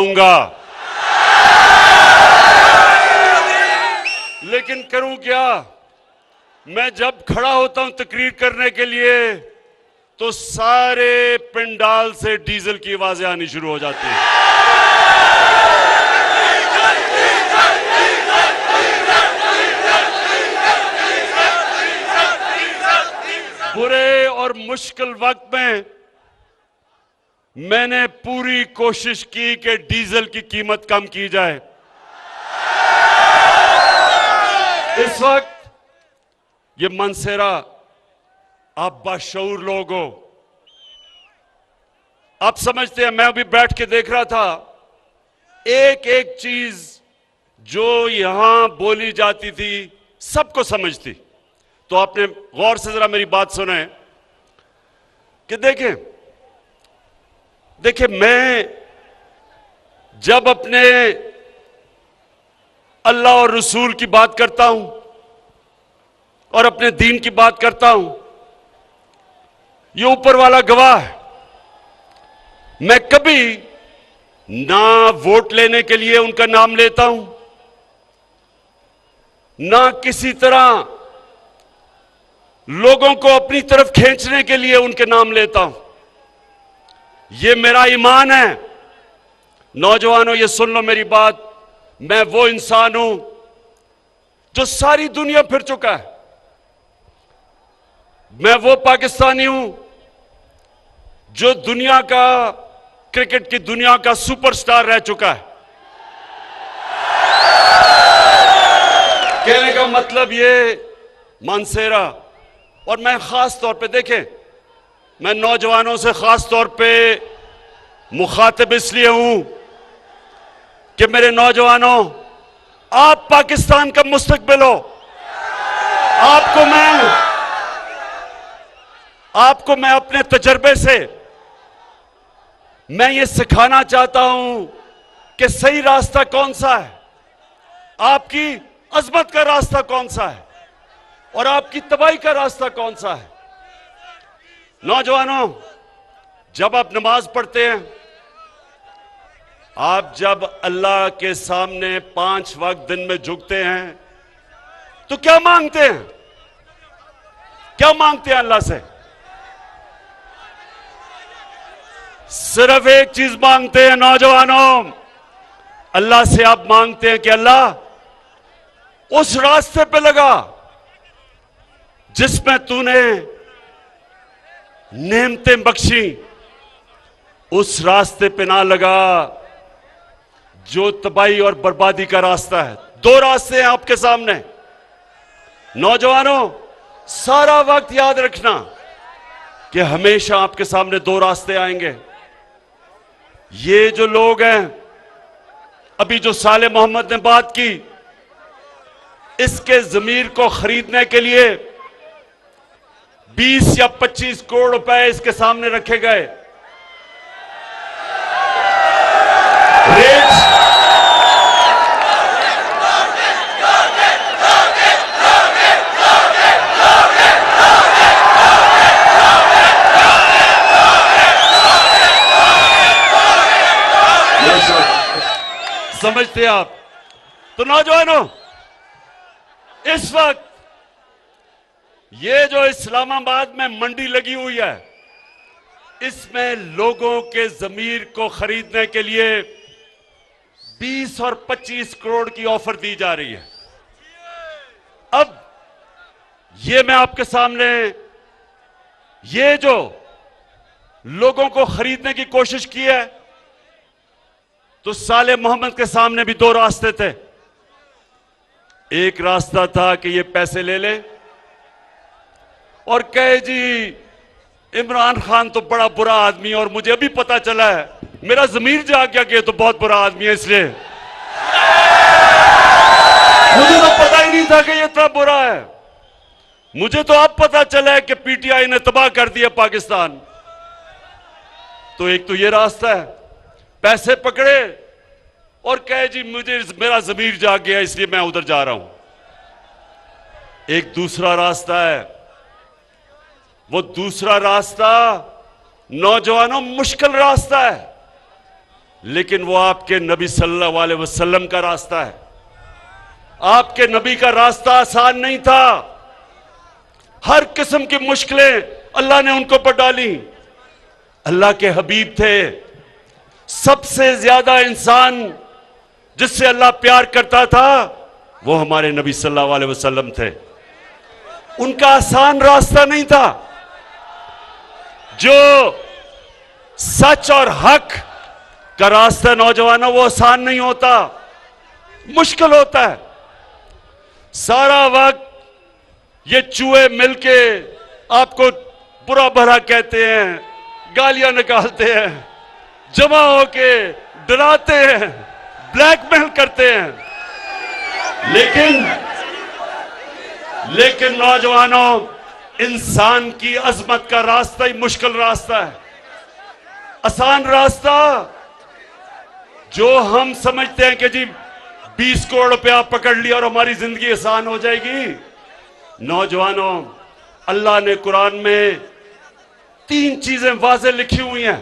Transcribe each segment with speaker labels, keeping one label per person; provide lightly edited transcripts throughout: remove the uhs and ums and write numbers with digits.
Speaker 1: दूंगा। लेकिन करूं क्या? मैं जब खड़ा होता हूं तकरीर करने के लिए तो सारे पंडाल से डीजल की आवाजें आनी शुरू हो जाती हैं। बुरे और मुश्किल वक्त में मैंने पूरी कोशिश की कि डीजल की कीमत कम की जाए। इस वक्त ये मनसेरा, आप बाशऊर लोग हो, आप समझते हैं। मैं अभी बैठ के देख रहा था, एक एक चीज जो यहां बोली जाती थी सबको समझती। तो आपने गौर से जरा मेरी बात सुने कि देखें मैं जब अपने अल्लाह और रसूल की बात करता हूं और अपने दीन की बात करता हूं, ये ऊपर वाला गवाह है। मैं कभी ना वोट लेने के लिए उनका नाम लेता हूं, ना किसी तरह लोगों को अपनी तरफ खींचने के लिए उनके नाम लेता हूं। ये मेरा ईमान है। नौजवानों, ये सुन लो मेरी बात। मैं वो इंसान हूं जो सारी दुनिया फिर चुका है। मैं वो पाकिस्तानी हूं जो दुनिया का, क्रिकेट की दुनिया का सुपरस्टार रह चुका है। कहने का मतलब ये मनसेरा, और मैं खास तौर पे, देखें मैं नौजवानों से खास तौर पे मुखातिब इसलिए हूं कि मेरे नौजवानों, आप पाकिस्तान का मुस्तकबिल हो। आपको मैं अपने तजर्बे से मैं ये सिखाना चाहता हूं कि सही रास्ता कौन सा है, आपकी अजमत का रास्ता कौन सा है और आपकी तबाही का रास्ता कौन सा है। नौजवानों, जब आप नमाज पढ़ते हैं, आप जब अल्लाह के सामने 5 वक्त दिन में झुकते हैं तो क्या मांगते हैं? क्या मांगते हैं अल्लाह से? सिर्फ एक चीज मांगते हैं नौजवानों। अल्लाह से आप मांगते हैं कि अल्लाह उस रास्ते पे लगा जिसमें तूने नेमतें बख्शी, उस रास्ते पे ना लगा जो तबाही और बर्बादी का रास्ता है। 2 रास्ते हैं आपके सामने। नौजवानों, सारा वक्त याद रखना कि हमेशा आपके सामने 2 रास्ते आएंगे। ये जो लोग हैं, अभी जो साले मोहम्मद ने बात की, इसके जमीर को खरीदने के लिए 20 या 25 करोड़ रुपए इसके सामने रखे गए। रेट समझते आप? तो नौजवानों, इस वक्त ये जो इस्लामाबाद में मंडी लगी हुई है, इसमें लोगों के जमीर को खरीदने के लिए 20 और 25 करोड़ की ऑफर दी जा रही है। अब ये मैं आपके सामने, ये जो लोगों को खरीदने की कोशिश की है, तो साले मोहम्मद के सामने भी 2 रास्ते थे। एक रास्ता था कि ये पैसे ले ले और कहे जी इमरान खान तो बड़ा बुरा आदमी है और मुझे अभी पता चला है, मेरा जमीर जाग गया कि ये तो बहुत बुरा आदमी है, इसलिए मुझे तो पता ही नहीं था कि ये इतना बुरा है। मुझे तो अब पता चला है कि पीटीआई ने तबाह कर दिया पाकिस्तान। तो एक तो ये रास्ता है, पैसे पकड़े और कहे जी मुझे मेरा जमीर जाग गया इसलिए मैं उधर जा रहा हूं। एक दूसरा रास्ता है, वो दूसरा रास्ता नौजवानों मुश्किल रास्ता है। लेकिन वो आपके नबी सल्लल्लाहु अलैहि वसल्लम का रास्ता है। आपके नबी का रास्ता आसान नहीं था। हर किस्म की मुश्किलें अल्लाह ने उनको पर डाली। अल्लाह के हबीब थे। सबसे ज्यादा इंसान जिससे अल्लाह प्यार करता था वो हमारे नबी सल्लल्लाहु अलैहि वसल्लम थे। उनका आसान रास्ता नहीं था। जो सच और हक का रास्ता नौजवानों, वो आसान नहीं होता, मुश्किल होता है। सारा वक्त ये चूहे मिलके आपको बुरा भला कहते हैं, गालियां निकालते हैं, जमा होके डराते हैं, ब्लैकमेल करते हैं। लेकिन नौजवानों, इंसान की अजमत का रास्ता ही मुश्किल रास्ता है। आसान रास्ता जो हम समझते हैं कि जी 20 करोड़ रुपया पकड़ लिया और हमारी जिंदगी आसान हो जाएगी। नौजवानों, अल्लाह ने कुरान में 3 चीजें वाज़े लिखी हुई हैं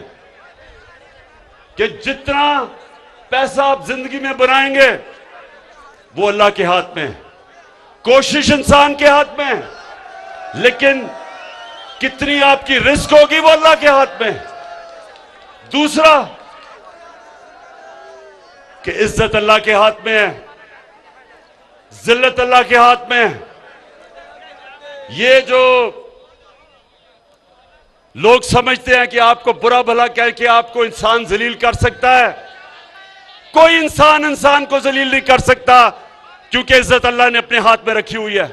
Speaker 1: कि जितना पैसा आप जिंदगी में बनाएंगे वो अल्लाह के हाथ में है, कोशिश इंसान के हाथ में है, लेकिन कितनी आपकी रिस्क होगी वो अल्लाह के हाथ में है। दूसरा कि इज्जत अल्लाह के हाथ में है, जिल्लत अल्लाह के हाथ में है। ये जो लोग समझते हैं कि आपको बुरा भला कह के आपको इंसान जलील कर सकता है, कोई इंसान को जलील नहीं कर सकता, क्योंकि इज्जत अल्लाह ने अपने हाथ में रखी हुई है।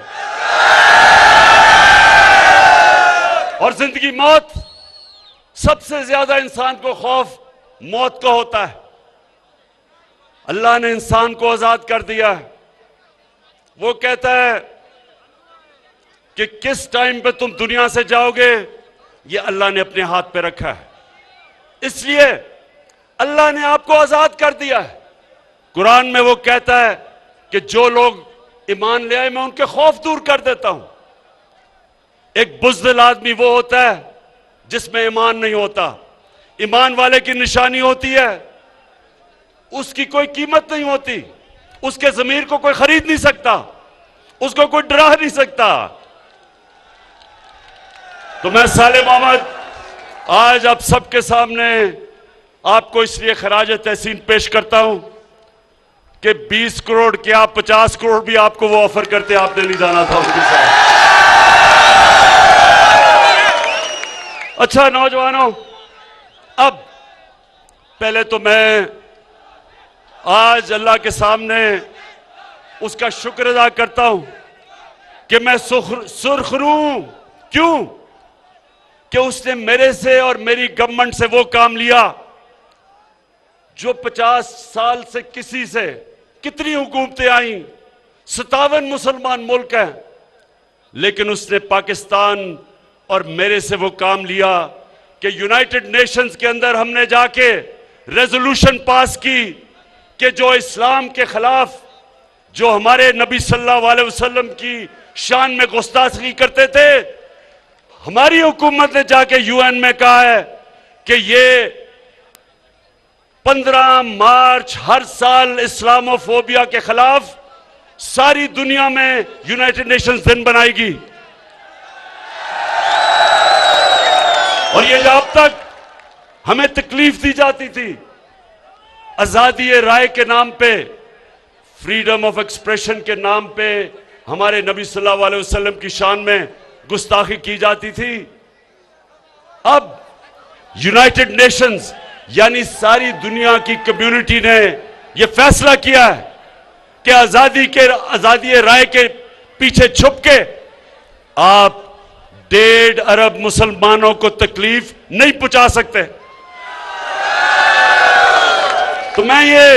Speaker 1: और जिंदगी मौत, सबसे ज्यादा इंसान को खौफ मौत का होता है। अल्लाह ने इंसान को आजाद कर दिया है। वो कहता है कि किस टाइम पे तुम दुनिया से जाओगे ये अल्लाह ने अपने हाथ पे रखा है। इसलिए अल्लाह ने आपको आजाद कर दिया है। कुरान में वो कहता है कि जो लोग ईमान ले आए मैं उनके खौफ दूर कर देता हूं। एक बुज़दिल आदमी वो होता है जिसमें ईमान नहीं होता। ईमान वाले की निशानी होती है उसकी कोई कीमत नहीं होती, उसके ज़मीर को कोई खरीद नहीं सकता, उसको कोई डरा नहीं सकता। तो मैं साले मोहम्मद आज आप सबके सामने आपको इसलिए खराज तहसीन पेश करता हूं कि 20 करोड़ क्या 50 करोड़ भी आपको वो ऑफर करते, आपने नहीं जाना था उनके साथ। अच्छा नौजवानों, अब पहले तो मैं आज अल्लाह के सामने उसका शुक्र अदा करता हूं कि मैं सुरखरू हूं। क्यों? कि उसने मेरे से और मेरी गवर्नमेंट से वो काम लिया जो 50 साल से किसी से, कितनी हुकूमतें आई, 57 मुसलमान मुल्क हैं, लेकिन उसने पाकिस्तान और मेरे से वो काम लिया कि यूनाइटेड नेशंस के अंदर हमने जाके रेजोल्यूशन पास की कि जो इस्लाम के खिलाफ, जो हमारे नबी सल्लल्लाहु अलैहि वसल्लम की शान में गुस्ताखी करते थे, हमारी हुकूमत ने जाके यूएन में कहा है कि ये 15 मार्च हर साल इस्लामोफोबिया के खिलाफ सारी दुनिया में यूनाइटेड नेशंस दिन बनाएगी। और ये जब तक हमें तकलीफ दी जाती थी, आजादी राय के नाम पे, फ्रीडम ऑफ एक्सप्रेशन के नाम पे हमारे नबी सल्लल्लाहु अलैहि वसल्लम की शान में गुस्ताखी की जाती थी, अब यूनाइटेड नेशंस यानी सारी दुनिया की कम्युनिटी ने यह फैसला किया है कि आजादी राय के पीछे छुप के आप 1.5 अरब मुसलमानों को तकलीफ नहीं पहुंचा सकते। तो मैं ये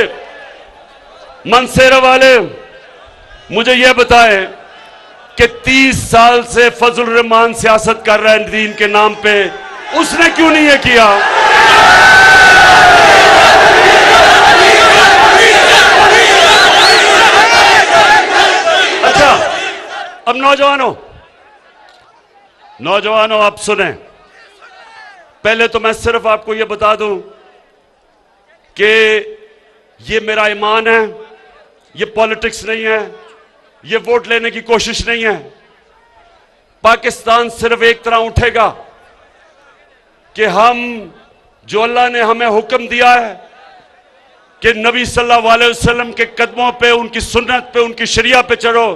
Speaker 1: मनसेरा वाले मुझे यह बताएं कि 30 साल से फजल रहमान सियासत कर रहा है दीन के नाम पे, उसने क्यों नहीं ये किया? अच्छा, अब नौजवानों आप सुने, पहले तो मैं सिर्फ आपको यह बता दूं कि ये मेरा ईमान है, ये पॉलिटिक्स नहीं है, ये वोट लेने की कोशिश नहीं है। पाकिस्तान सिर्फ एक तरह उठेगा कि हम, जो अल्लाह ने हमें हुक्म दिया है कि नबी सल्लल्लाहु अलैहि वसल्लम के कदमों पे, उनकी सुन्नत पे, उनकी शरिया पे चढ़ो,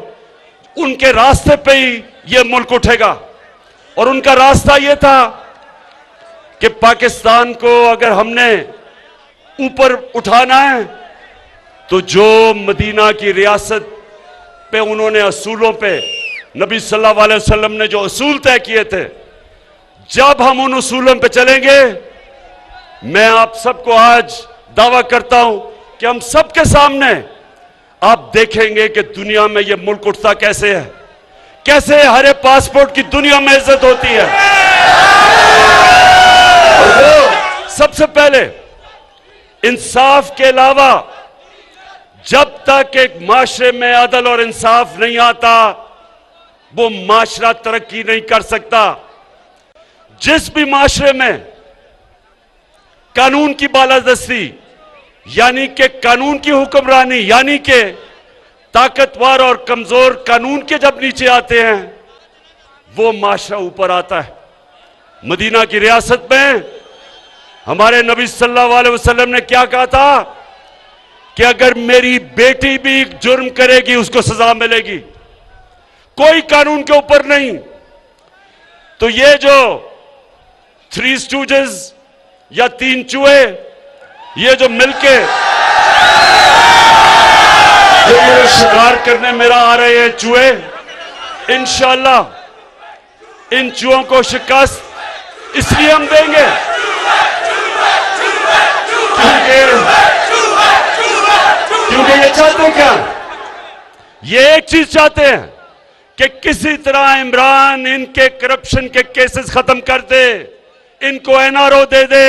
Speaker 1: उनके रास्ते पे ही ये मुल्क उठेगा। और उनका रास्ता ये था कि पाकिस्तान को अगर हमने ऊपर उठाना है तो जो मदीना की रियासत पे उन्होंने असूलों पे, नबी सल्लल्लाहु अलैहि वसल्लम ने जो असूल तय किए थे, जब हम उन असूलों पे चलेंगे, मैं आप सबको आज दावा करता हूं कि हम सबके सामने आप देखेंगे कि दुनिया में यह मुल्क उठता कैसे है, कैसे हरे पासपोर्ट की दुनिया में इज्जत होती है। और वो सबसे पहले इंसाफ के अलावा, जब तक एक माशरे में अदल और इंसाफ नहीं आता, वो माशरा तरक्की नहीं कर सकता। जिस भी माशरे में कानून की बालादस्ती, यानी कि कानून की हुक्मरानी, यानी कि ताकतवर और कमजोर कानून के जब नीचे आते हैं, वो माशरा ऊपर आता है। मदीना की रियासत में हमारे नबी सल्लल्लाहु अलैहि वसल्लम ने क्या कहा था कि अगर मेरी बेटी भी जुर्म करेगी उसको सजा मिलेगी, कोई कानून के ऊपर नहीं। तो ये जो थ्री स्टूजेस या तीन चूहे, ये जो मिलके जो मेरे शिकार करने मेरा आ रहे हैं चूहे, इंशाअल्लाह इन चूहों को शिकस्त इसलिए हम देंगे क्योंकि ये चाहते हैं क्या, ये एक चीज चाहते हैं कि किसी तरह इमरान इनके करप्शन के केसेस खत्म कर दे, इनको एनआरओ दे दे,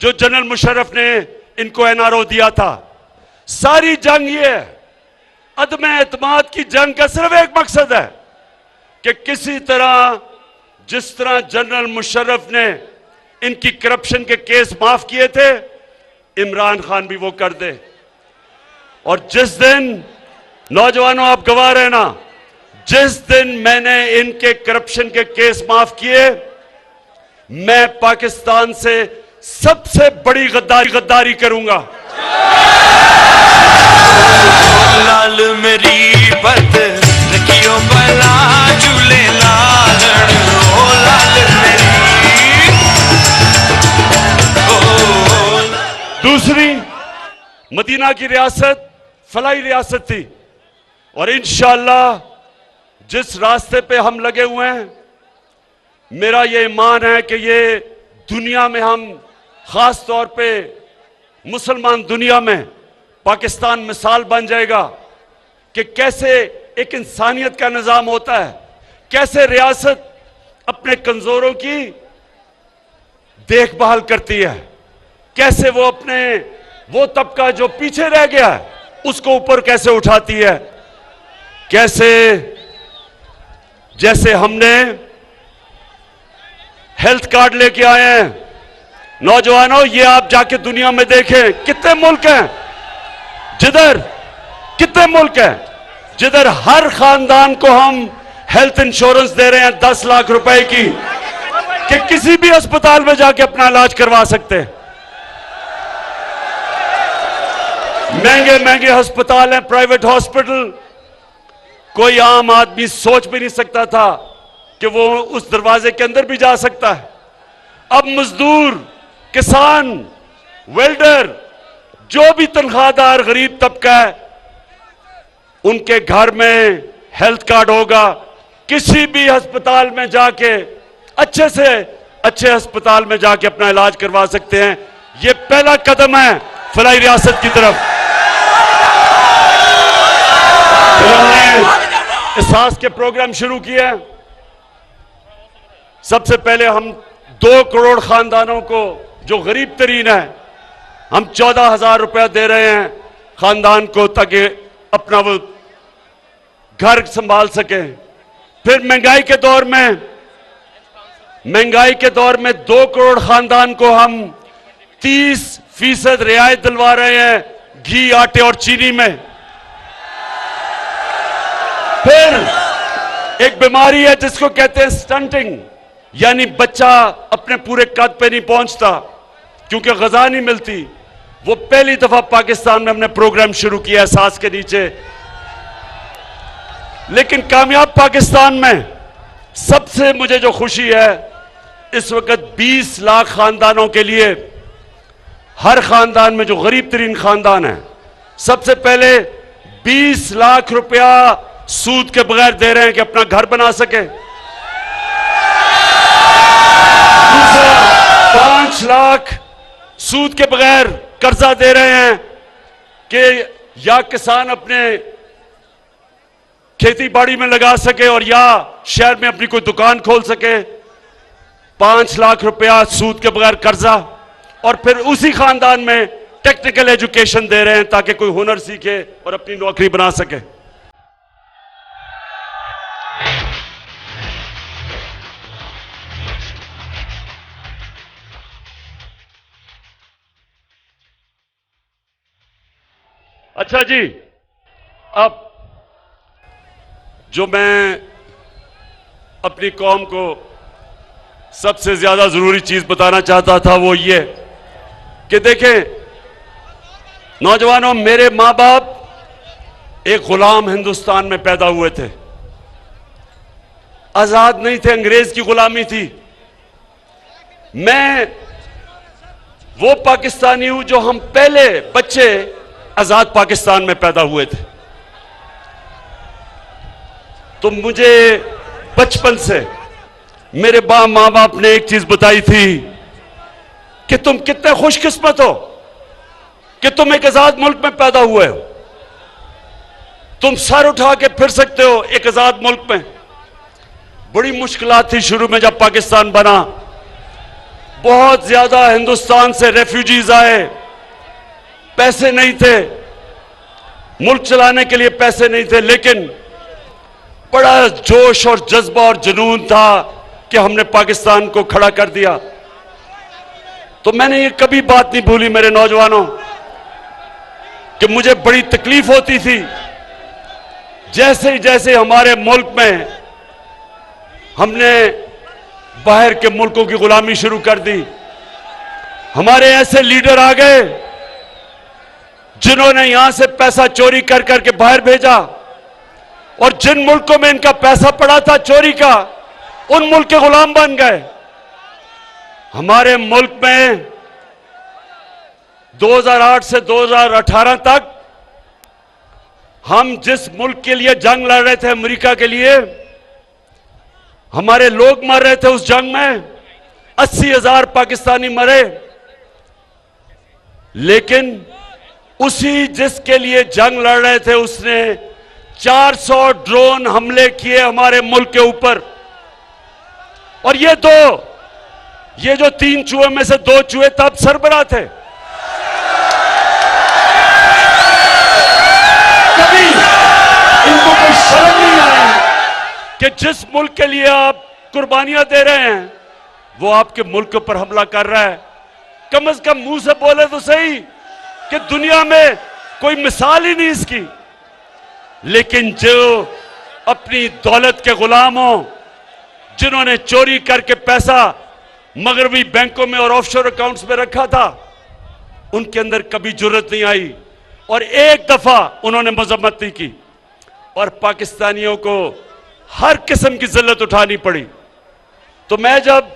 Speaker 1: जो जनरल मुशर्रफ ने इनको एनआरओ दिया था। सारी जंग ये है, अदम एतमाद की जंग का सिर्फ एक मकसद है कि किसी तरह, जिस तरह जनरल मुशर्रफ ने इनकी करप्शन के केस माफ किए थे, इमरान खान भी वो कर दे। और जिस दिन, नौजवानों आप गवाह रहना, जिस दिन मैंने इनके करप्शन के केस माफ किए, मैं पाकिस्तान से सबसे बड़ी गद्दारी करूंगा।
Speaker 2: लाल मेरी पत रखियो बला झूले लाल, ओ लाल मेरी, ओ।
Speaker 1: दूसरी, मदीना की रियासत फलाई रियासत थी, और इंशाअल्लाह जिस रास्ते पे हम लगे हुए हैं, मेरा ये ईमान है कि ये दुनिया में, हम खास तौर पे मुसलमान दुनिया में, पाकिस्तान मिसाल बन जाएगा कि कैसे एक इंसानियत का निजाम होता है, कैसे रियासत अपने कमजोरों की देखभाल करती है, कैसे वो अपने, वो तबका जो पीछे रह गया है उसको ऊपर कैसे उठाती है, कैसे, जैसे हमने हेल्थ कार्ड लेके आए हैं। नौजवानों, ये आप जाके दुनिया में देखें, कितने मुल्क हैं जिधर, कितने मुल्क हैं जिधर हर खानदान को हम हेल्थ इंश्योरेंस दे रहे हैं 10 लाख रुपए की, कि किसी भी अस्पताल में जाके अपना इलाज करवा सकते हैं। महंगे महंगे अस्पताल हैं, प्राइवेट हॉस्पिटल, कोई आम आदमी सोच भी नहीं सकता था कि वो उस दरवाजे के अंदर भी जा सकता है। अब मजदूर, किसान, वेल्डर, जो भी तनख्वाहदार गरीब तबका है, उनके घर में हेल्थ कार्ड होगा, किसी भी अस्पताल में जाके, अच्छे से अच्छे अस्पताल में जाके अपना इलाज करवा सकते हैं। ये पहला कदम है फलाई रियासत की तरफ। हमने एहसास के प्रोग्राम शुरू किए हैं। सबसे पहले हम 2 करोड़ खानदानों को, जो गरीब तरीन है, हम 14,000 रुपया दे रहे हैं खानदान को, ताकि अपना वो घर संभाल सके। फिर महंगाई के दौर में 2 करोड़ खानदान को हम फीसद रियायत दिलवा रहे हैं घी, आटे और चीनी में। फिर एक बीमारी है जिसको कहते हैं स्टंटिंग, यानी बच्चा अपने पूरे कद पे नहीं पहुंचता क्योंकि ग़िज़ा नहीं मिलती। वो पहली दफा पाकिस्तान में हमने प्रोग्राम शुरू किया सांस के नीचे। लेकिन कामयाब पाकिस्तान में सबसे मुझे जो खुशी है, इस वक्त 20 लाख खानदानों के लिए, हर खानदान में जो गरीब तरीन खानदान है, सबसे पहले 20 लाख रुपया सूद के बगैर दे रहे हैं कि अपना घर बना सके। दूसरा 5 लाख सूद के बगैर कर्जा दे रहे हैं कि या किसान अपने खेती बाड़ी में लगा सके और या शहर में अपनी कोई दुकान खोल सके। 5 लाख रुपया सूद के बगैर कर्जा, और फिर उसी खानदान में टेक्निकल एजुकेशन दे रहे हैं ताकि कोई हुनर सीखे और अपनी नौकरी बना सके। अच्छा जी, अब जो मैं अपनी कौम को सबसे ज्यादा जरूरी चीज बताना चाहता था वो ये कि देखें नौजवानों, मेरे मां बाप एक गुलाम हिंदुस्तान में पैदा हुए थे, आजाद नहीं थे, अंग्रेज की गुलामी थी। मैं वो पाकिस्तानी हूं जो हम पहले बच्चे आजाद पाकिस्तान में पैदा हुए थे। तो मुझे बचपन से मेरे मां बाप ने एक चीज बताई थी कि तुम कितने खुशकिस्मत हो कि तुम एक आजाद मुल्क में पैदा हुए हो। तुम सर उठा के फिर सकते हो एक आजाद मुल्क में। बड़ी मुश्किलात थी शुरू में जब पाकिस्तान बना, बहुत ज्यादा हिंदुस्तान से रेफ्यूजीज आए, पैसे नहीं थे, मुल्क चलाने के लिए पैसे नहीं थे, लेकिन बड़ा जोश और जज्बा और जुनून था कि हमने पाकिस्तान को खड़ा कर दिया। तो मैंने ये कभी बात नहीं भूली मेरे नौजवानों कि मुझे बड़ी तकलीफ होती थी जैसे हमारे मुल्क में हमने बाहर के मुल्कों की गुलामी शुरू कर दी। हमारे ऐसे लीडर आ गए जिन्होंने यहां से पैसा चोरी कर करके बाहर भेजा, और जिन मुल्कों में इनका पैसा पड़ा था चोरी का, उन मुल्क के गुलाम बन गए। हमारे मुल्क में 2008 से 2018 तक हम जिस मुल्क के लिए जंग लड़ रहे थे, अमेरिका के लिए, हमारे लोग मर रहे थे उस जंग में, 80,000 पाकिस्तानी मरे। लेकिन उसी जिसके लिए जंग लड़ रहे थे उसने 400 ड्रोन हमले किए हमारे मुल्क के ऊपर। और ये जो 3 चूहे में से 2 चूहे तब सरबराह थे। कभी इनको कोई शर्म नहीं आई कि जिस मुल्क के लिए आप कुर्बानियां दे रहे हैं वो आपके मुल्क पर हमला कर रहा है। कम से कम मुंह से बोले तो सही कि दुनिया में कोई मिसाल ही नहीं इसकी। लेकिन जो अपनी दौलत के गुलाम हो, जिन्होंने चोरी करके पैसा मगरबी बैंकों में और ऑफशोर अकाउंट्स में रखा था, उनके अंदर कभी जुर्रत नहीं आई और एक दफा उन्होंने मजम्मत नहीं की और पाकिस्तानियों को हर किस्म की जिल्लत उठानी पड़ी। तो मैं जब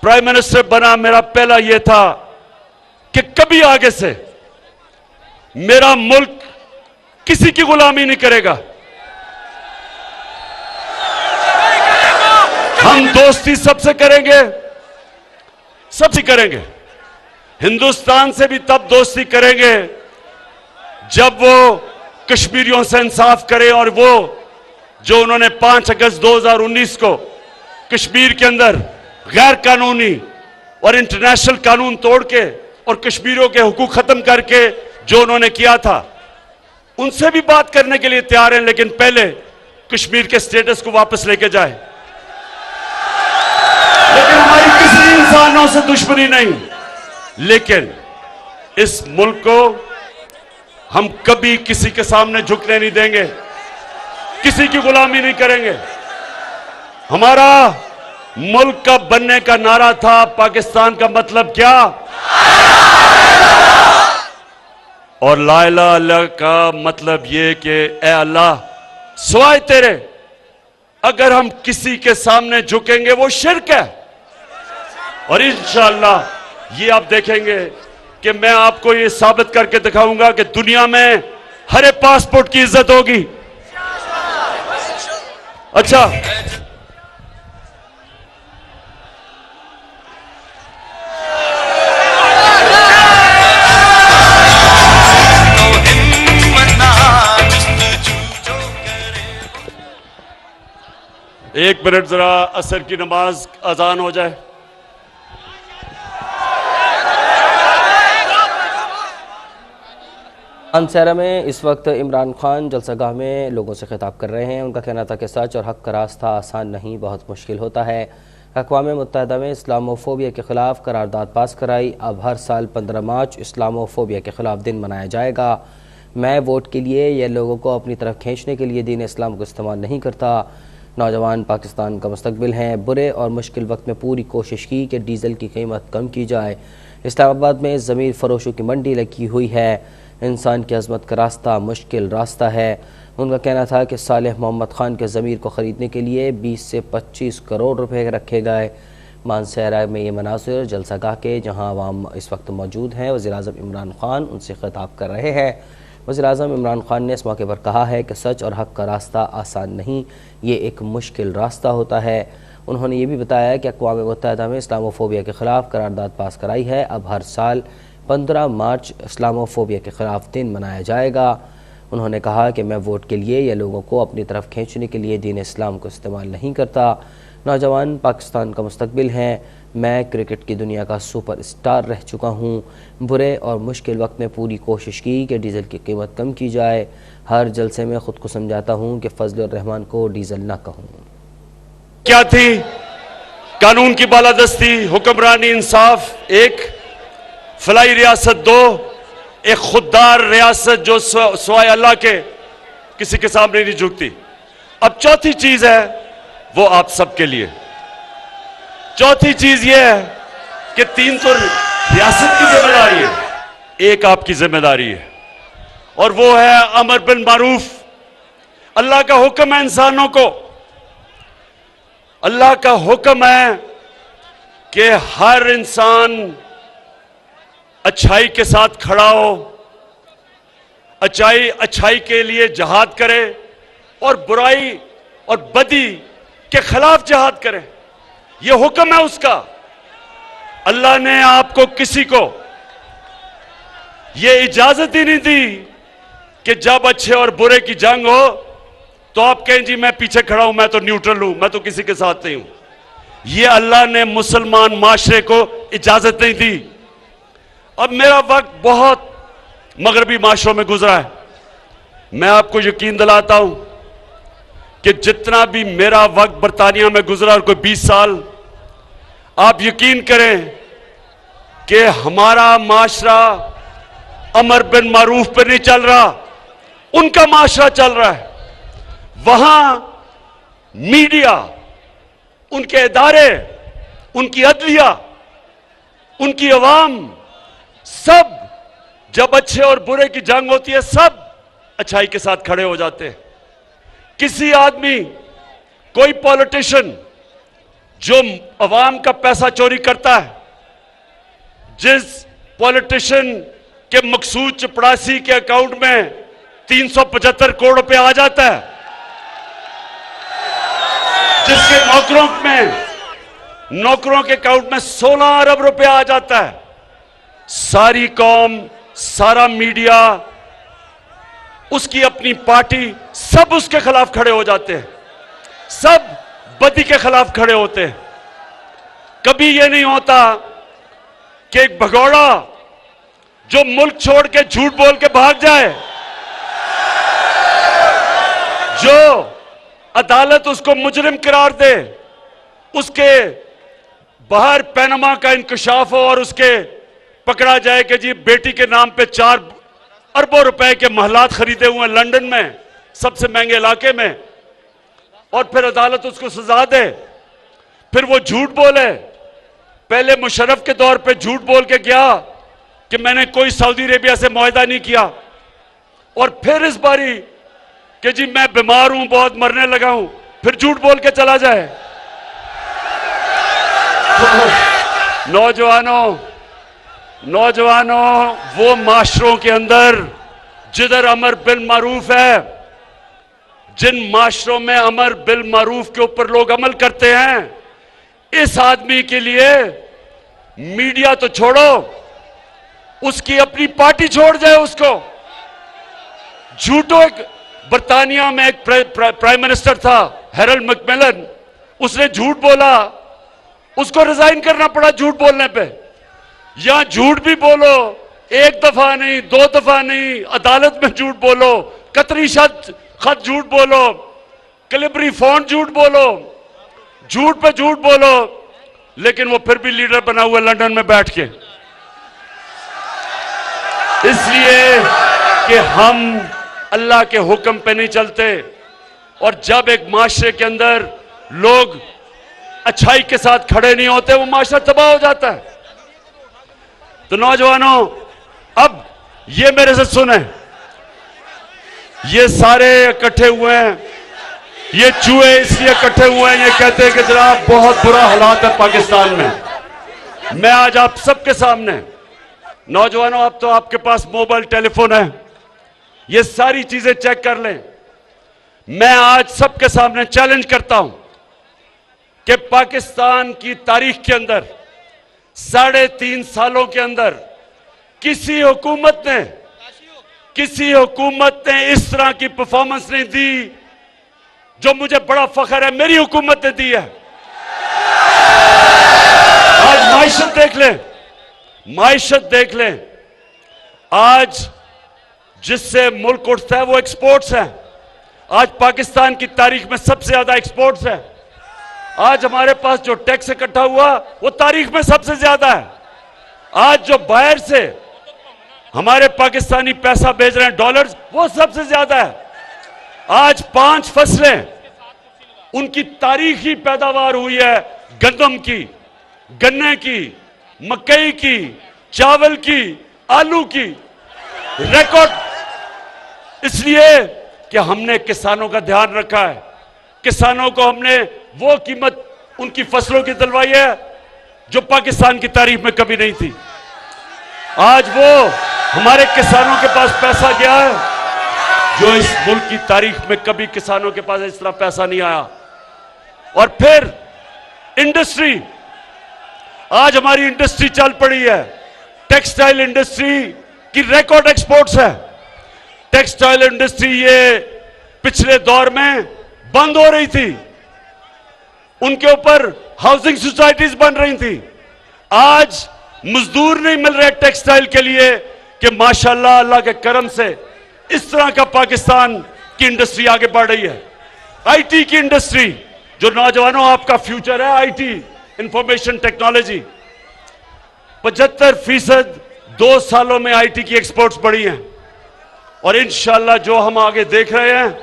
Speaker 1: प्राइम मिनिस्टर बना, मेरा पहला यह था कि कभी आगे से मेरा मुल्क किसी की गुलामी नहीं करेगा। हम दोस्ती सबसे करेंगे, सबसे करेंगे। हिंदुस्तान से भी तब दोस्ती करेंगे जब वो कश्मीरियों से इंसाफ करें और वो जो उन्होंने 5 अगस्त 2019 को कश्मीर के अंदर गैर कानूनी और इंटरनेशनल कानून तोड़ के और कश्मीरियों के हुकूक खत्म करके जो उन्होंने किया था, उनसे भी बात करने के लिए तैयार हैं, लेकिन पहले कश्मीर के स्टेटस को वापस लेके जाए। लेकिन हमारी किसी इंसानों से दुश्मनी नहीं, लेकिन इस मुल्क को हम कभी किसी के सामने झुकने नहीं देंगे, किसी की गुलामी नहीं करेंगे। हमारा मुल्क का बनने का नारा था पाकिस्तान का मतलब क्या, और ला इलाहा इल्लल्लाह का मतलब ये कि ए अल्लाह सिवाय तेरे अगर हम किसी के सामने झुकेंगे वो शिर्क है। और इंशाअल्लाह ये आप देखेंगे कि मैं आपको ये साबित करके दिखाऊंगा कि दुनिया में हर एक पासपोर्ट की इज्जत होगी। अच्छा, एक मिनट जरा असर की नमाज अजान हो जाए।
Speaker 3: मानसहरा में इस वक्त इमरान खान जलसागाह में लोगों से खिताब कर रहे हैं। उनका कहना था कि सच और हक का रास्ता आसान नहीं, बहुत मुश्किल होता है। अक़वाम मुत्तहिदा में इस्लामोफोबिया के ख़िलाफ़ करारदाद पास कराई। अब हर साल 15 मार्च इस्लामोफोबिया के ख़िलाफ़ दिन मनाया जाएगा। मैं वोट के लिए या लोगों को अपनी तरफ खींचने के लिए दीन इस्लाम को इस्तेमाल नहीं करता। नौजवान पाकिस्तान का मुस्तकबिल हैं। बुरे और मुश्किल वक्त में पूरी कोशिश की कि डीज़ल की कीमत कम की जाए। इस्लामाबाद में ज़मीर फरोशों की मंडी लगी हुई है। इंसान की अज़मत का रास्ता मुश्किल रास्ता है। उनका कहना था कि सालेह मोहम्मद ख़ान के ज़मीर को ख़रीदने के लिए 20 से 25 करोड़ रुपए रखे गए। मानसहरा में ये मनासिर जलसागाह के जहाँ अवाम इस वक्त मौजूद हैं। वज़ीर-ए-आज़म इमरान ख़ान उनसे खिताब कर रहे हैं। वज़ीर-ए-आज़म इमरान ख़ान ने इस मौके पर कहा है कि सच और हक़ का रास्ता आसान नहीं, ये एक मुश्किल रास्ता होता है। उन्होंने ये भी बताया कि अक़वाम मुत्तहिदा में इस्लामोफोबिया के ख़िलाफ़ करारदाद पास कराई है। अब हर साल 15 मार्च इस्लामोफोबिया के ख़िलाफ़ दिन मनाया जाएगा। उन्होंने कहा कि मैं वोट के लिए या लोगों को अपनी तरफ खींचने के लिए दीन इस्लाम को इस्तेमाल नहीं करता। नौजवान पाकिस्तान का मुस्तकबिल हैं। मैं क्रिकेट की दुनिया का सुपर स्टार रह चुका हूँ। बुरे और मुश्किल वक्त में पूरी कोशिश की कि डीज़ल की कीमत कम की जाए। हर जलसे में ख़ुद को समझाता हूँ कि फजल रहमान को डीज़ल ना कहूँ।
Speaker 1: क्या थी? कानून की बालादस्ती, हुक्मरानी, इंसाफ एक, फलाई रियासत दो, एक खुददार रियासत जो सवाए अल्लाह के किसी के सामने नहीं झुकती। अब चौथी चीज है वो आप सबके लिए। चौथी चीज ये है कि 3 तो रियासत की जिम्मेदारी है, एक आपकी जिम्मेदारी है, और वो है अमर बिन मारूफ। अल्लाह का हुक्म है इंसानों को, अल्लाह का हुक्म है कि हर इंसान अच्छाई के साथ खड़ा हो, अच्छाई के लिए जहाद करे और बुराई और बदी के खिलाफ जहाद करे। यह हुक्म है उसका। अल्लाह ने आपको किसी को यह इजाजत ही नहीं दी कि जब अच्छे और बुरे की जंग हो तो आप कहें जी मैं पीछे खड़ा हूं, मैं तो न्यूट्रल हूं, मैं तो किसी के साथ नहीं हूं। यह अल्लाह ने मुसलमान माशरे को इजाजत नहीं दी। अब मेरा वक्त बहुत मगरबी माशरों में गुजरा है। मैं आपको यकीन दिलाता हूं कि जितना भी मेरा वक्त बरतानिया में गुजरा और कोई 20 साल, आप यकीन करें कि हमारा माशरा अमर बिन मारूफ पे नहीं चल रहा, उनका माशरा चल रहा है। वहां मीडिया, उनके इदारे, उनकी अदलिया, उनकी अवाम, सब जब अच्छे और बुरे की जंग होती है सब अच्छाई के साथ खड़े हो जाते हैं। किसी आदमी, कोई पॉलिटिशियन जो अवाम का पैसा चोरी करता है, जिस पॉलिटिशियन के मकसूद चपड़ासी के अकाउंट में 375 करोड़ रुपए आ जाता है, जिसके नौकरों के अकाउंट में 16 अरब रुपया आ जाता है, सारी कौम, सारा मीडिया, उसकी अपनी पार्टी, सब उसके खिलाफ खड़े हो जाते हैं, सब बदी के खिलाफ खड़े होते हैं। कभी यह नहीं होता कि एक भगौड़ा जो मुल्क छोड़ के झूठ बोल के भाग जाए, जो अदालत उसको मुजरिम करार दे, उसके बाहर पैनमा का इंकशाफ हो और उसके पकड़ा जाए कि जी बेटी के नाम पे 4 अरबों रुपए के महलात खरीदे हुए हैं लंदन में, सबसे महंगे इलाके में, और फिर अदालत उसको सजा दे, फिर वो झूठ बोले। पहले मुशर्रफ के दौर पे झूठ बोल के गया कि मैंने कोई सऊदी अरेबिया से मुआहदा नहीं किया, और फिर इस बारी कि जी मैं बीमार हूं, बहुत मरने लगा हूं, फिर झूठ बोल के चला जाए। तो नौजवानों, वो माशरों के अंदर जिधर अमर बिल मारूफ है, जिन माशरों में अमर बिल मारूफ के ऊपर लोग अमल करते हैं, इस आदमी के लिए मीडिया तो छोड़ो, उसकी अपनी पार्टी छोड़ जाए उसको। झूठो, एक बर्तानिया में एक प्राइम मिनिस्टर था हैरोल्ड मैकमिलन, उसने झूठ बोला, उसको रिजाइन करना पड़ा झूठ बोलने पे। यहां झूठ भी बोलो, एक दफा नहीं, 2 दफा नहीं, अदालत में झूठ बोलो, कतरी खत झूठ बोलो, कैलिबरी फोन झूठ बोलो, झूठ पे झूठ बोलो, लेकिन वो फिर भी लीडर बना हुआ लंदन में बैठ के। इसलिए कि हम अल्लाह के हुक्म पे नहीं चलते, और जब एक माशरे के अंदर लोग अच्छाई के साथ खड़े नहीं होते, वो माशरा तबाह हो जाता है। तो नौजवानों, अब ये मेरे से सुने, ये सारे इकट्ठे हुए हैं, ये चूहे इसलिए इकट्ठे हुए हैं, ये कहते हैं कि जनाब बहुत बुरा हालात है पाकिस्तान में। मैं आज आप सबके सामने, नौजवानों, अब तो आपके पास मोबाइल टेलीफोन है, ये सारी चीजें चेक कर लें। मैं आज सबके सामने चैलेंज करता हूं कि पाकिस्तान की तारीख के अंदर 3.5 सालों के अंदर किसी हुकूमत ने इस तरह की परफॉर्मेंस नहीं दी जो मुझे बड़ा फख्र है मेरी हुकूमत ने दी है। आज माइशत देख लें, आज जिससे मुल्क उठता है वो एक्सपोर्ट्स है। आज पाकिस्तान की तारीख में सबसे ज्यादा एक्सपोर्ट्स है। आज हमारे पास जो टैक्स इकट्ठा हुआ वो तारीख में सबसे ज्यादा है। आज जो बाहर से हमारे पाकिस्तानी पैसा भेज रहे हैं डॉलर्स, वो सबसे ज्यादा है। आज 5 फसलें उनकी तारीखी पैदावार हुई है, गंदम की, गन्ने की, मकई की, चावल की, आलू की, रिकॉर्ड। इसलिए कि हमने किसानों का ध्यान रखा है, किसानों को हमने वो कीमत उनकी फसलों की दिलवाई है जो पाकिस्तान की तारीख में कभी नहीं थी। आज वो हमारे किसानों के पास पैसा गया है जो इस मुल्क की तारीख में कभी किसानों के पास इस तरह पैसा नहीं आया। और फिर इंडस्ट्री, आज हमारी इंडस्ट्री चल पड़ी है, टेक्सटाइल इंडस्ट्री की रिकॉर्ड एक्सपोर्ट्स है। टेक्सटाइल इंडस्ट्री ये पिछले दौर में बंद हो रही थी, उनके ऊपर हाउसिंग सोसाइटीज बन रही थी। आज मजदूर नहीं मिल रहे टेक्सटाइल के लिए कि माशाल्लाह अल्लाह के करम से इस तरह का पाकिस्तान की इंडस्ट्री आगे बढ़ रही है। आईटी की इंडस्ट्री, जो नौजवानों आपका फ्यूचर है, आईटी, इंफॉर्मेशन टेक्नोलॉजी, 75% 2 सालों में आईटी की एक्सपोर्ट्स बढ़ी हैं। और इंशाल्लाह जो हम आगे देख रहे हैं,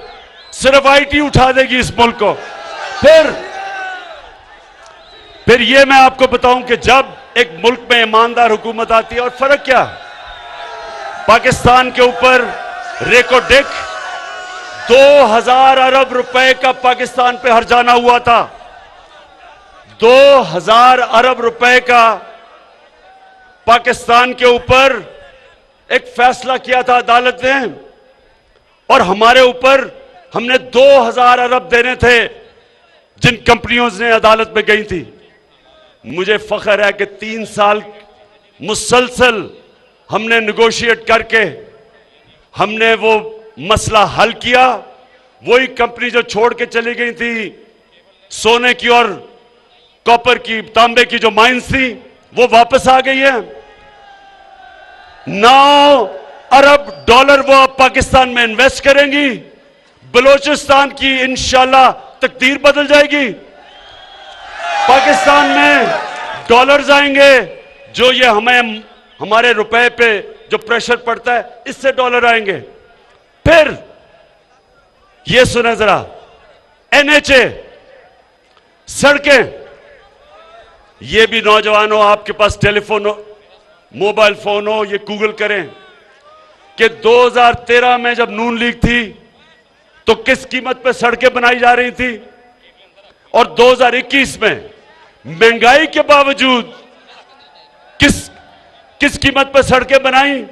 Speaker 1: सिर्फ आईटी उठा देगी इस मुल्क को। फिर ये मैं आपको बताऊं कि जब एक मुल्क में ईमानदार हुकूमत आती है, और फर्क क्या, पाकिस्तान के ऊपर रेको डेक 2000 अरब रुपए का पाकिस्तान पे हर्जाना हुआ था। 2000 अरब रुपए का पाकिस्तान के ऊपर एक फैसला किया था अदालत ने, और हमारे ऊपर हमने 2000 अरब देने थे जिन कंपनियों ने अदालत में गई थी। मुझे फख्र है कि 3 साल मुसलसल हमने निगोशिएट करके हमने वो मसला हल किया। वही कंपनी जो छोड़ के चली गई थी, सोने की और कॉपर की, तांबे की जो माइंस थी, वो वापस आ गई है। 9 अरब डॉलर वो अब पाकिस्तान में इन्वेस्ट करेंगी। बलोचिस्तान की इंशाल्लाह तकदीर बदल जाएगी। पाकिस्तान में डॉलर्स आएंगे जो ये हमारे रुपए पे जो प्रेशर पड़ता है, इससे डॉलर आएंगे। फिर ये सुने जरा, एनएचए, सड़कें, ये भी नौजवानों, आपके पास टेलीफोन हो, मोबाइल फोन हो, ये गूगल करें कि 2013 में जब नून लीग थी तो किस कीमत पे सड़कें बनाई जा रही थी, और 2021 में महंगाई के बावजूद किस कीमत पे सड़कें बनाई।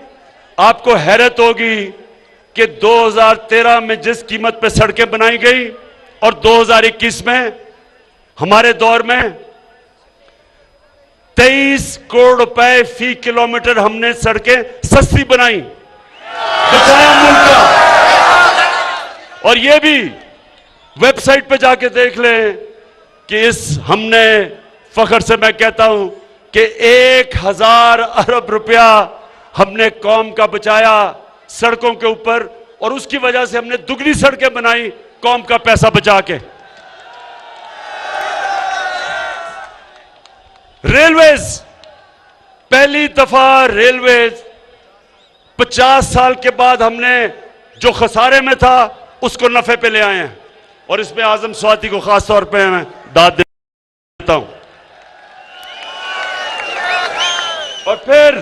Speaker 1: आपको हैरत होगी कि 2013 में जिस कीमत पे सड़कें बनाई गई और 2021 में, हमारे दौर में 23 करोड़ रुपए फी किलोमीटर हमने सड़कें सस्ती बनाई, बचाया मुल्क का। और ये भी वेबसाइट पे जाके देख लें कि हमने फख्र से मैं कहता हूं कि 1000 अरब रुपया हमने कौम का बचाया सड़कों के ऊपर, और उसकी वजह से हमने दुगनी सड़कें बनाई कौम का पैसा बचा के। रेलवेज, पहली दफा रेलवेज 50 साल के बाद हमने जो खसारे में था उसको नफे पे ले आए हैं, और इसमें आजम स्वाति को खास तौर पे मैं दाद देता हूं। और फिर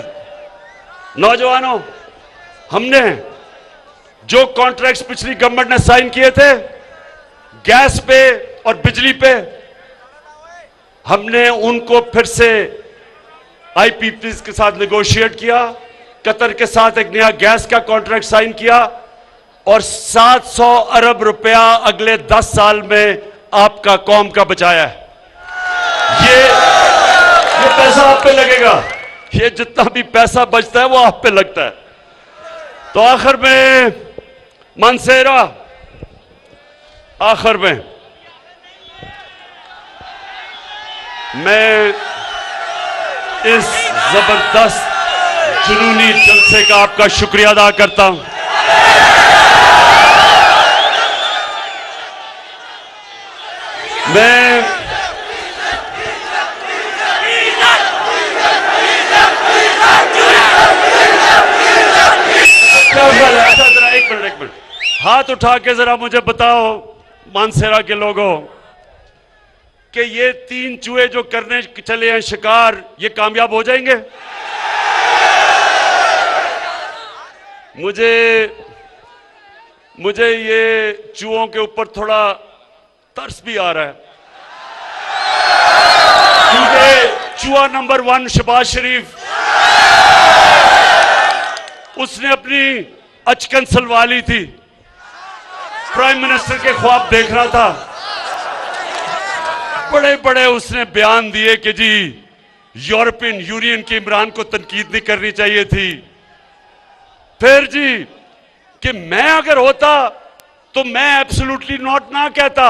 Speaker 1: नौजवानों, हमने जो कॉन्ट्रैक्ट्स पिछली गवर्नमेंट ने साइन किए थे गैस पे और बिजली पे, हमने उनको फिर से आईपीपीज के साथ नेगोशिएट किया, कतर के साथ एक नया गैस का कॉन्ट्रैक्ट साइन किया, और 700 अरब रुपया अगले 10 साल में आपका कौम का बचाया है। ये पैसा आप पे लगेगा, ये जितना भी पैसा बचता है वो आप पे लगता है। तो आखिर में मानसेरा, आखिर में मैं इस जबरदस्त जुनूनी जलसे का आपका शुक्रिया अदा करता हूं। मैं जरा एक मिनट हाथ उठा के जरा मुझे बताओ मानसेरा के लोगों कि ये 3 चूहे जो करने चले हैं शिकार, ये कामयाब हो जाएंगे? मुझे ये चूहों के ऊपर थोड़ा तरस भी आ रहा है, क्योंकि चूहा नंबर 1 शहबाज शरीफ, उसने अपनी अचकन सलवाली थी, प्राइम मिनिस्टर के ख्वाब देख रहा था, बड़े बड़े उसने बयान दिए कि जी यूरोपियन यूनियन की इमरान को तनकीद नहीं करनी चाहिए थी। फिर जी कि मैं अगर होता तो मैं एब्सोल्युटली नॉट ना कहता,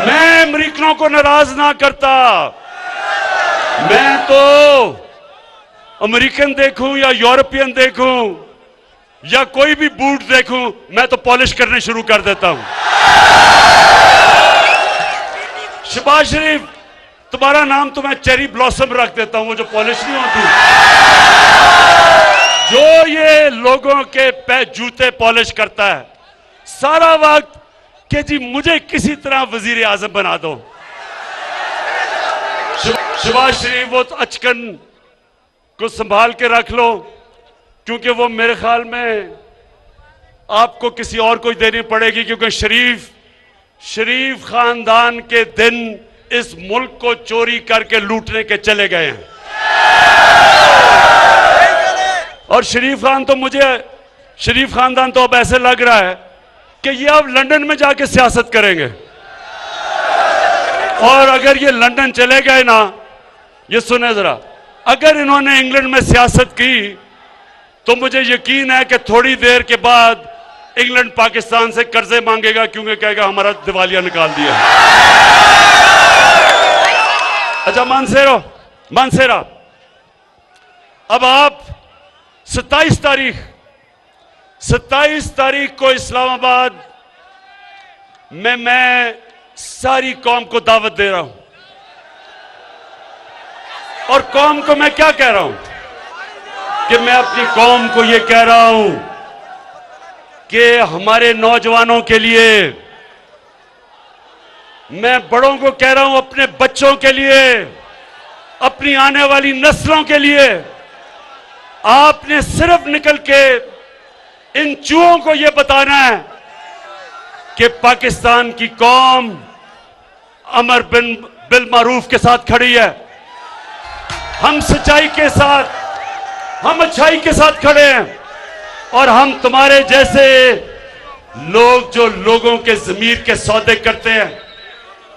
Speaker 1: मैं अमेरिकनों को नाराज ना करता, मैं तो अमेरिकन देखूं या यूरोपियन देखूं या कोई भी बूट देखूं, मैं तो पॉलिश करने शुरू कर देता हूं। शहबाज शरीफ, तुम्हारा नाम तो मैं चेरी ब्लॉसम रख देता हूं, वो जो पॉलिश नहीं होती, जो ये लोगों के जूते पॉलिश करता है सारा वक्त कि जी मुझे किसी तरह वजीर आजम बना दो। शहबाज शरीफ, वो तो अचकन को संभाल के रख लो, क्योंकि वो मेरे ख्याल में आपको किसी और को देनी पड़ेगी, क्योंकि शरीफ खानदान के दिन इस मुल्क को चोरी करके लूटने के चले गए हैं। और शरीफ खानदान तो अब ऐसे लग रहा है कि ये अब लंदन में जाके सियासत करेंगे, और अगर ये लंदन चले गए ना, ये सुने जरा, अगर इन्होंने इंग्लैंड में सियासत की तो मुझे यकीन है कि थोड़ी देर के बाद इंग्लैंड पाकिस्तान से कर्जे मांगेगा, क्योंकि कहेगा हमारा दिवालिया निकाल दिया। अच्छा मानसेरा, अब आप 27 तारीख को इस्लामाबाद में मैं सारी कौम को दावत दे रहा हूं, और कौम को मैं क्या कह रहा हूं कि मैं अपनी कौम को यह कह रहा हूं कि हमारे नौजवानों के लिए, मैं बड़ों को कह रहा हूं अपने बच्चों के लिए, अपनी आने वाली नस्लों के लिए, आपने सिर्फ निकल के इन चूहों को यह बताना है कि पाकिस्तान की कौम अमर बिल मारूफ के साथ खड़ी है। हम सच्चाई के साथ, हम अच्छाई के साथ खड़े हैं और हम तुम्हारे जैसे लोग जो लोगों के ज़मीर के सौदे करते हैं,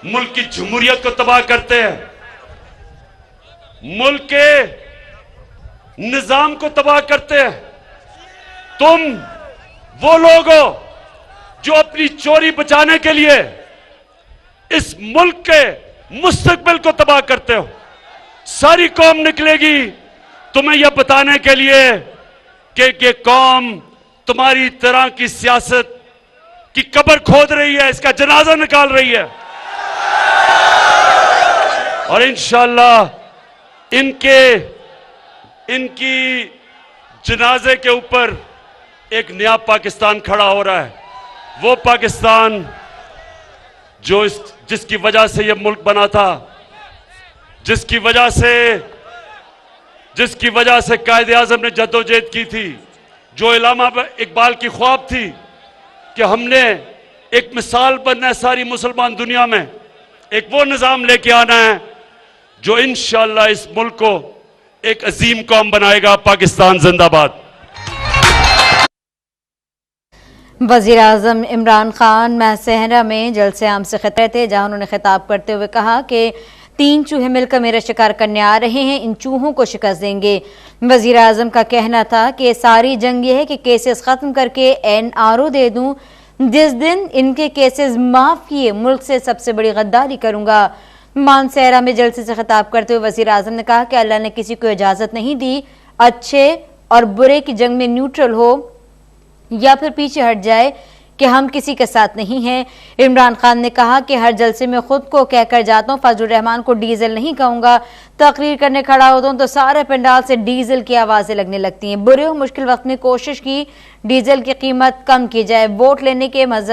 Speaker 1: मुल्क की जमहूरियत को तबाह करते हैं, मुल्क के निजाम को तबाह करते हैं, तुम वो लोग हो जो अपनी चोरी बचाने के लिए इस मुल्क के मुस्तकबिल को तबाह करते हो। सारी कौम निकलेगी तुम्हें यह बताने के लिए कि ये कौम तुम्हारी तरह की सियासत की कब्र खोद रही है, इसका जनाजा निकाल रही है। और इंशाअल्लाह इनकी जनाजे के ऊपर एक नया पाकिस्तान खड़ा हो रहा है। वो पाकिस्तान जो जिसकी वजह से यह मुल्क बना था, जिसकी वजह से कायदे आज़म ने जद्दोजहद की थी, जो इल्लामा इकबाल की ख्वाब थी कि हमने एक मिसाल बनना है सारी मुसलमान दुनिया में, एक वो निज़ाम लेके आना है जो इंशाअल्लाह इस मुल्क को एक अजीम कौम बनाएगा। पाकिस्तान जिंदाबाद।
Speaker 4: वज़ीर आज़म इमरान खान महसहरा में जलसे आम से खिताब थे, जहां उन्होंने खिताब करते हुए कहा कि 3 चूहे मिलकर मेरा शिकार करने आ रहे हैं, इन चूहों को शिकस्त देंगे। वज़ीर आज़म का कहना था कि सारी जंग यह है कि केसेस ख़त्म करके NRO दे दूं, जिस दिन इनके केसेस माफ़ किए मुल्क से सबसे बड़ी गद्दारी करूंगा। मानसहरा में जलसे से खिताब करते हुए वज़ीर आज़म ने कहा कि अल्लाह ने किसी को इजाज़त नहीं दी अच्छे और बुरे की जंग में न्यूट्रल हो या फिर पीछे हट जाए कि हम किसी के साथ नहीं हैं। इमरान खान ने कहा कि हर जलसे में खुद को कहकर जाता हूँ फजलुर रहमान को डीजल नहीं कहूँगा, तकरीर करने खड़ा होता हूँ तो सारे पंडाल से डीजल की आवाज़ें लगने लगती हैं। बुरे और मुश्किल वक्त में कोशिश की डीजल की कीमत कम की जाए। वोट लेने के मजहब